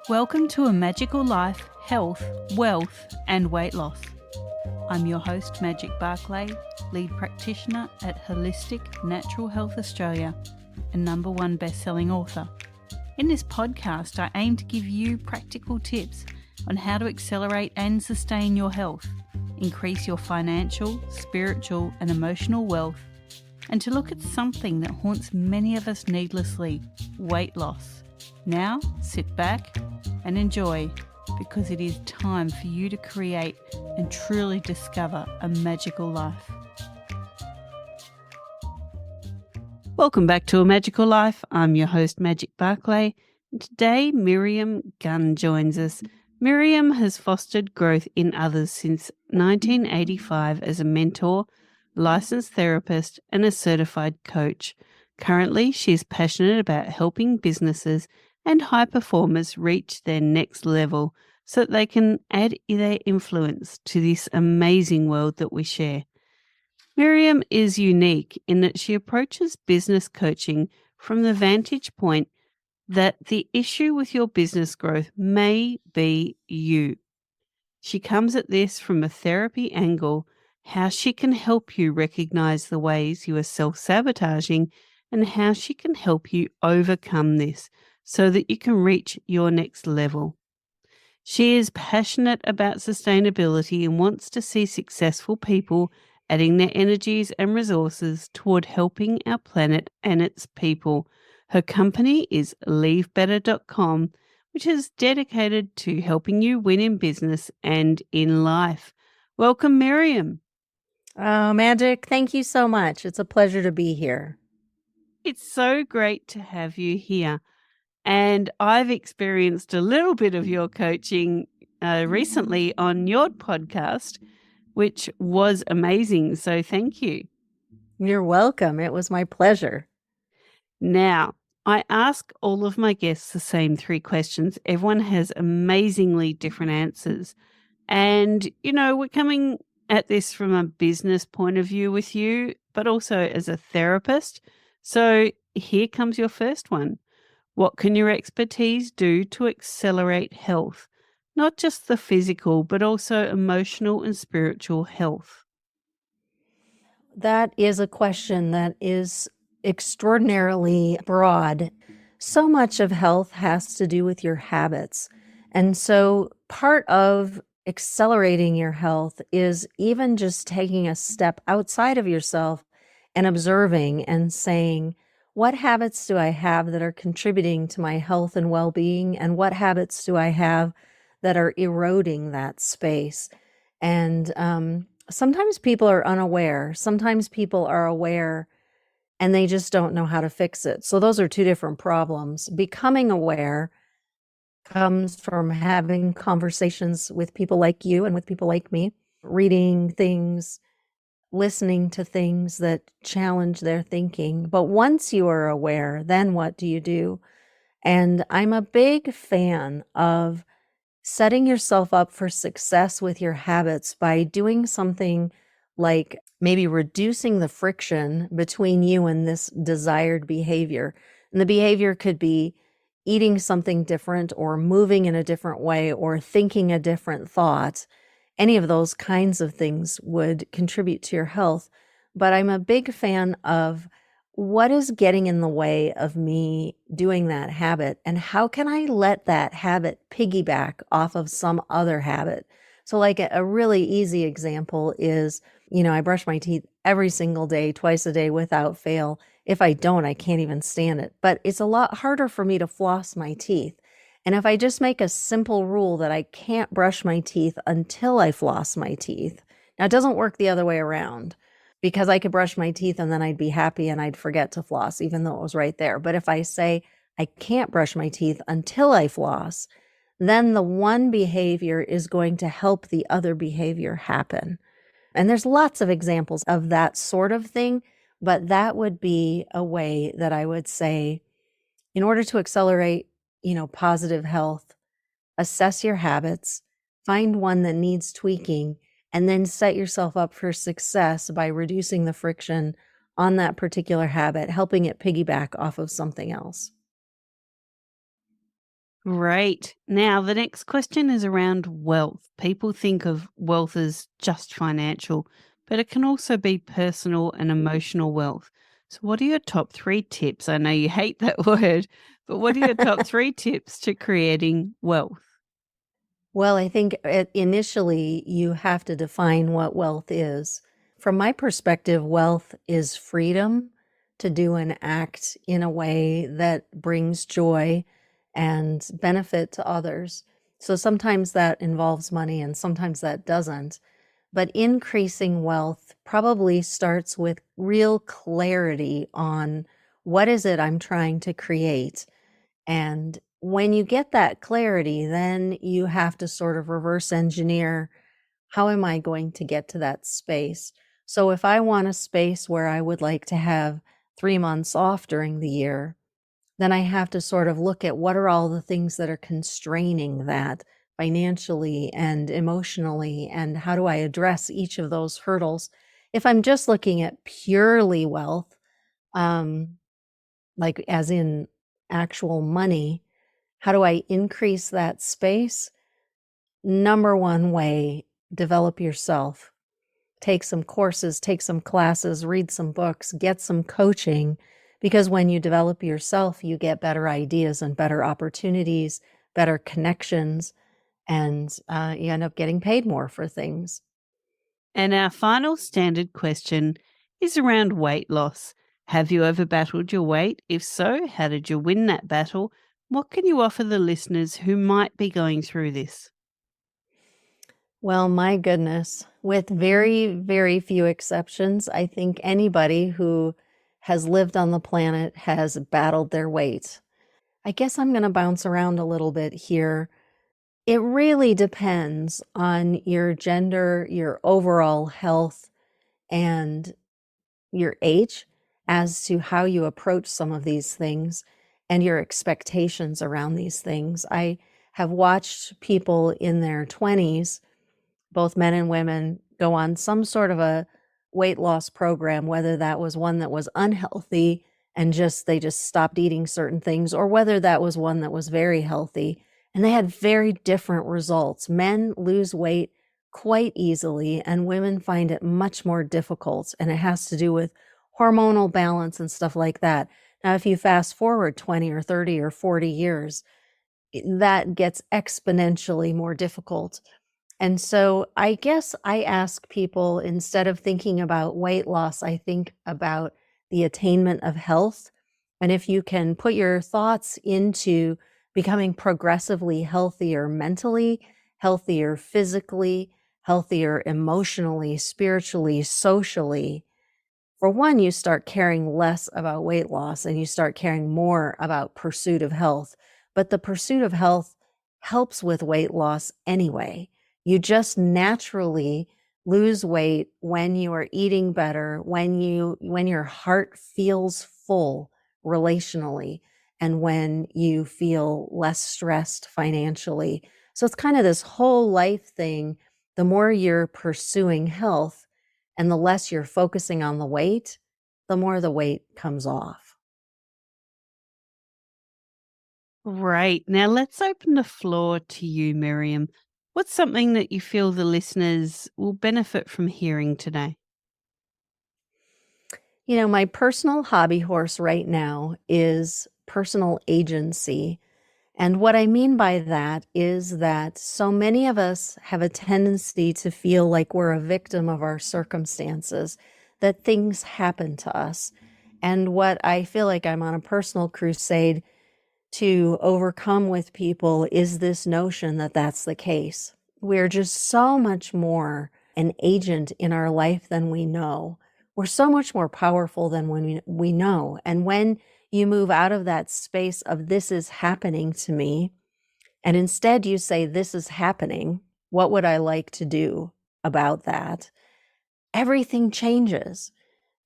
Welcome to A Magical Life, Health, Wealth and Weight Loss. I'm your host, Magic Barclay, lead practitioner at Holistic Natural Health Australia and #1 best-selling author. In this podcast, I aim to give you practical tips on how to accelerate and sustain your health, increase your financial, spiritual and emotional wealth, and to look at something that haunts many of us needlessly, weight loss. Now, sit back and enjoy, because it is time for you to create and truly discover a magical life. Welcome back to A Magical Life. I'm your host, Magic Barclay. And today, Miriam Gunn joins us. Miriam has fostered growth in others since 1985 as a mentor, licensed therapist, and a certified coach. Currently, she is passionate about helping businesses and high performers reach their next level so that they can add their influence to this amazing world that we share. Miriam is unique in that she approaches business coaching from the vantage point that the issue with your business growth may be you. She comes at this from a therapy angle, how she can help you recognize the ways you are self-sabotaging and how she can help you overcome this so that you can reach your next level. She is passionate about sustainability and wants to see successful people adding their energies and resources toward helping our planet and its people. Her company is leavebetter.com, which is dedicated to helping you win in business and in life. Welcome, Miriam. Oh, Magic, thank you so much. It's a pleasure to be here. It's so great to have you here. And I've experienced a little bit of your coaching recently on your podcast, which was amazing. So thank you. You're welcome. It was my pleasure. Now, I ask all of my guests the same 3 questions. Everyone has amazingly different answers. And, we're coming at this from a business point of view with you, but also as a therapist. So here comes your first one. What can your expertise do to accelerate health? Not just the physical, but also emotional and spiritual health. That is a question that is extraordinarily broad. So much of health has to do with your habits. And so part of accelerating your health is even just taking a step outside of yourself and observing and saying, what habits do I have that are contributing to my health and well-being? And what habits do I have that are eroding that space? And sometimes people are unaware. Sometimes people are aware and they just don't know how to fix it. So those are 2 different problems. Becoming aware comes from having conversations with people like you and with people like me, reading things, listening to things that challenge their thinking. But once you are aware, then what do you do? And I'm a big fan of setting yourself up for success with your habits by doing something like maybe reducing the friction between you and this desired behavior. And the behavior could be eating something different or moving in a different way or thinking a different thought. Any of those kinds of things would contribute to your health. But I'm a big fan of what is getting in the way of me doing that habit, and how can I let that habit piggyback off of some other habit? So like a really easy example is, I brush my teeth every single day, twice a day without fail. If I don't, I can't even stand it. But it's a lot harder for me to floss my teeth. And if I just make a simple rule that I can't brush my teeth until I floss my teeth, now it doesn't work the other way around, because I could brush my teeth and then I'd be happy and I'd forget to floss, even though it was right there. But if I say I can't brush my teeth until I floss, then the one behavior is going to help the other behavior happen. And there's lots of examples of that sort of thing, but that would be a way that I would say, in order to accelerate positive health, assess your habits, find one that needs tweaking, and then set yourself up for success by reducing the friction on that particular habit, helping it piggyback off of something else. Great. Now, the next question is around wealth. People think of wealth as just financial, but it can also be personal and emotional wealth. So, what are your top 3 tips? I know you hate that word, but what are your top 3 tips to creating wealth? Well, I think initially you have to define what wealth is. From my perspective, wealth is freedom to do and act in a way that brings joy and benefit to others. So sometimes that involves money and sometimes that doesn't. But increasing wealth probably starts with real clarity on what is it I'm trying to create. And when you get that clarity, then you have to sort of reverse engineer, how am I going to get to that space? So if I want a space where I would like to have 3 months off during the year, then I have to sort of look at what are all the things that are constraining that financially and emotionally, and how do I address each of those hurdles? If I'm just looking at purely wealth, um, like as in actual money, how do I increase that space? Number one way, develop yourself. Take some courses, take some classes, read some books, get some coaching, because when you develop yourself, you get better ideas and better opportunities, better connections, and you end up getting paid more for things. And our final standard question is around weight loss. Have you ever battled your weight? If so, how did you win that battle? What can you offer the listeners who might be going through this? Well, my goodness, with very, very few exceptions, I think anybody who has lived on the planet has battled their weight. I guess I'm going to bounce around a little bit here. It really depends on your gender, your overall health, and your age as to how you approach some of these things and your expectations around these things. I have watched people in their 20s, both men and women, go on some sort of a weight loss program, whether that was one that was unhealthy and they just stopped eating certain things, or whether that was one that was very healthy. And they had very different results. Men lose weight quite easily, and women find it much more difficult. And it has to do with hormonal balance and stuff like that. Now, if you fast forward 20 or 30 or 40 years, that gets exponentially more difficult. And so I guess I ask people, instead of thinking about weight loss, I think about the attainment of health. And if you can put your thoughts into becoming progressively healthier mentally, healthier physically, healthier emotionally, spiritually, socially, for one, you start caring less about weight loss and you start caring more about pursuit of health. But the pursuit of health helps with weight loss anyway. You just naturally lose weight when you are eating better, when your heart feels full relationally, and when you feel less stressed financially. So it's kind of this whole life thing. The more you're pursuing health, and the less you're focusing on the weight, the more the weight comes off. Right. Now let's open the floor to you, Miriam. What's something that you feel the listeners will benefit from hearing today? You know, my personal hobby horse right now is personal agency. And what I mean by that is that so many of us have a tendency to feel like we're a victim of our circumstances, that things happen to us. And what I feel like I'm on a personal crusade to overcome with people is this notion that that's the case. We're just so much more an agent in our life than we know. We're so much more powerful than when we know. And when you move out of that space of this is happening to me, and instead you say, this is happening, what would I like to do about that? Everything changes.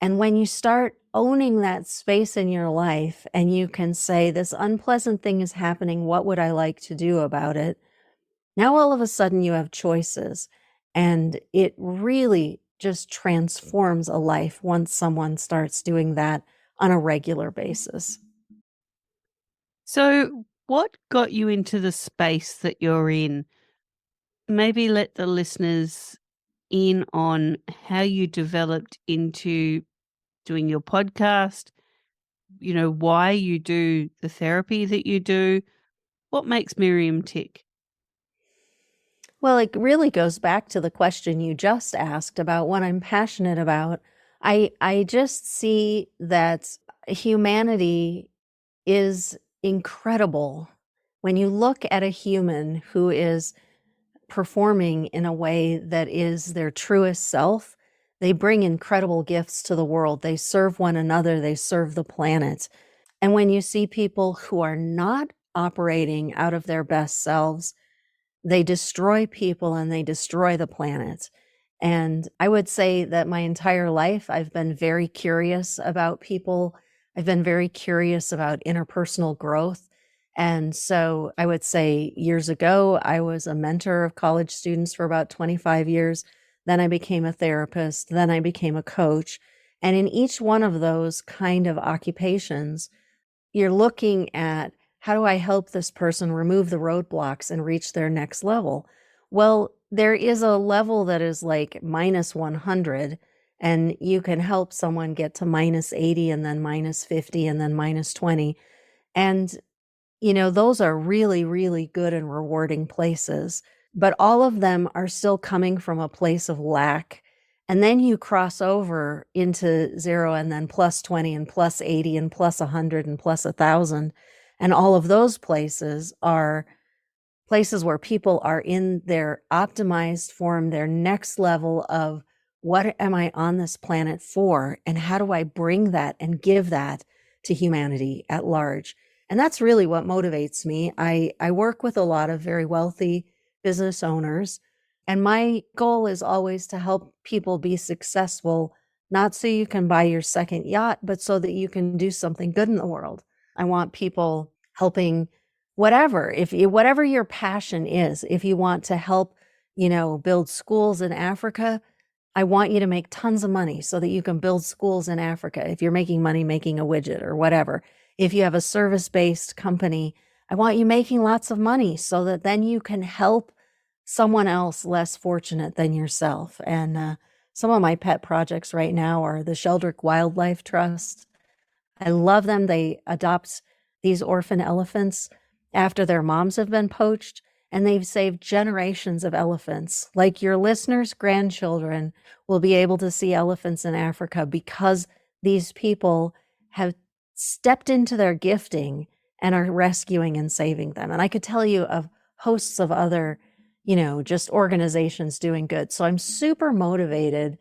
And when you start owning that space in your life and you can say, this unpleasant thing is happening, what would I like to do about it? Now, all of a sudden, you have choices. And it really just transforms a life once someone starts doing that on a regular basis. So, What got you into the space that you're in? Maybe let the listeners in on how you developed into doing your podcast, why you do the therapy that you do. What makes Miriam tick? Well, it really goes back to the question you just asked about what I'm passionate about. I just see that humanity is incredible. When you look at a human who is performing in a way that is their truest self, they bring incredible gifts to the world. They serve one another, they serve the planet. And when you see people who are not operating out of their best selves, they destroy people and they destroy the planet. And I would say that my entire life, I've been very curious about people. I've been very curious about interpersonal growth. And so I would say years ago, I was a mentor of college students for about 25 years. Then I became a therapist. Then I became a coach. And in each one of those kind of occupations, you're looking at, how do I help this person remove the roadblocks and reach their next level? Well, there is a level that is like minus 100, and you can help someone get to minus 80 and then minus 50 and then minus 20. And, those are really, really good and rewarding places. But all of them are still coming from a place of lack. And then you cross over into 0 and then plus 20 and plus 80 and plus 100 and plus 1,000. And all of those places are places where people are in their optimized form, their next level of, what am I on this planet for? And how do I bring that and give that to humanity at large? And that's really what motivates me. I work with a lot of very wealthy business owners, and my goal is always to help people be successful, not so you can buy your second yacht, but so that you can do something good in the world. I want people helping whatever your passion is. If you want to help, build schools in Africa, I want you to make tons of money so that you can build schools in Africa. If you're making money making a widget or whatever. If you have a service-based company, I want you making lots of money so that then you can help someone else less fortunate than yourself. And some of my pet projects right now are the Sheldrick Wildlife Trust. I love them. They adopt these orphan elephants after their moms have been poached, and they've saved generations of elephants. Like your listeners' grandchildren will be able to see elephants in Africa because these people have stepped into their gifting and are rescuing and saving them. And I could tell you of hosts of other, just organizations doing good. So I'm super motivated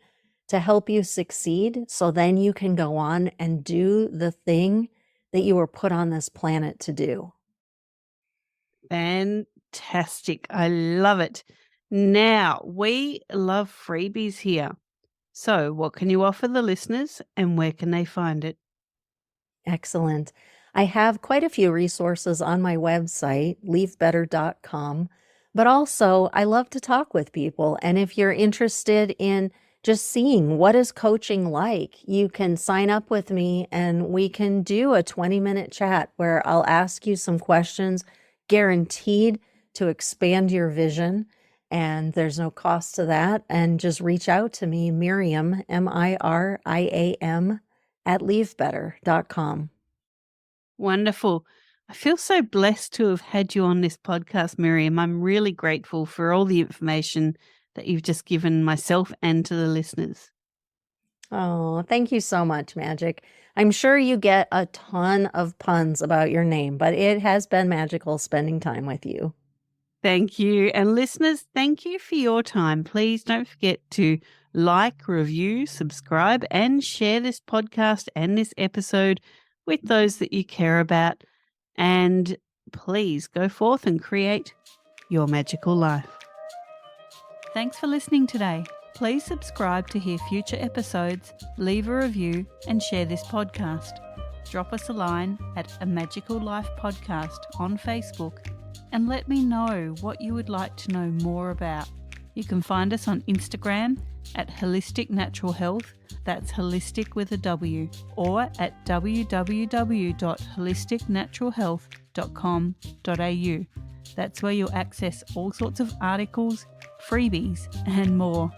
to help you succeed, so then you can go on and do the thing that you were put on this planet to do. Fantastic. I love it. Now, we love freebies here. So what can you offer the listeners and where can they find it? Excellent. I have quite a few resources on my website, leavebetter.com, but also I love to talk with people. And if you're interested in just seeing what is coaching like, you can sign up with me and we can do a 20-minute chat where I'll ask you some questions guaranteed to expand your vision. And there's no cost to that. And just reach out to me, Miriam, Miriam, at leavebetter.com. Wonderful. I feel so blessed to have had you on this podcast, Miriam. I'm really grateful for all the information that you've just given myself and to the listeners. Oh, thank you so much, Magic. I'm sure you get a ton of puns about your name, but it has been magical spending time with you. Thank you. And listeners, thank you for your time. Please don't forget to like, review, subscribe, and share this podcast and this episode with those that you care about. And please go forth and create your magical life. Thanks for listening today. Please subscribe to hear future episodes, leave a review, and share this podcast. Drop us a line at A Magical Life Podcast on Facebook and let me know what you would like to know more about. You can find us on Instagram at Holistic Natural Health, that's holistic with a W, or at www.holisticnaturalhealth.com.au. That's where you'll access all sorts of articles, freebies, and more.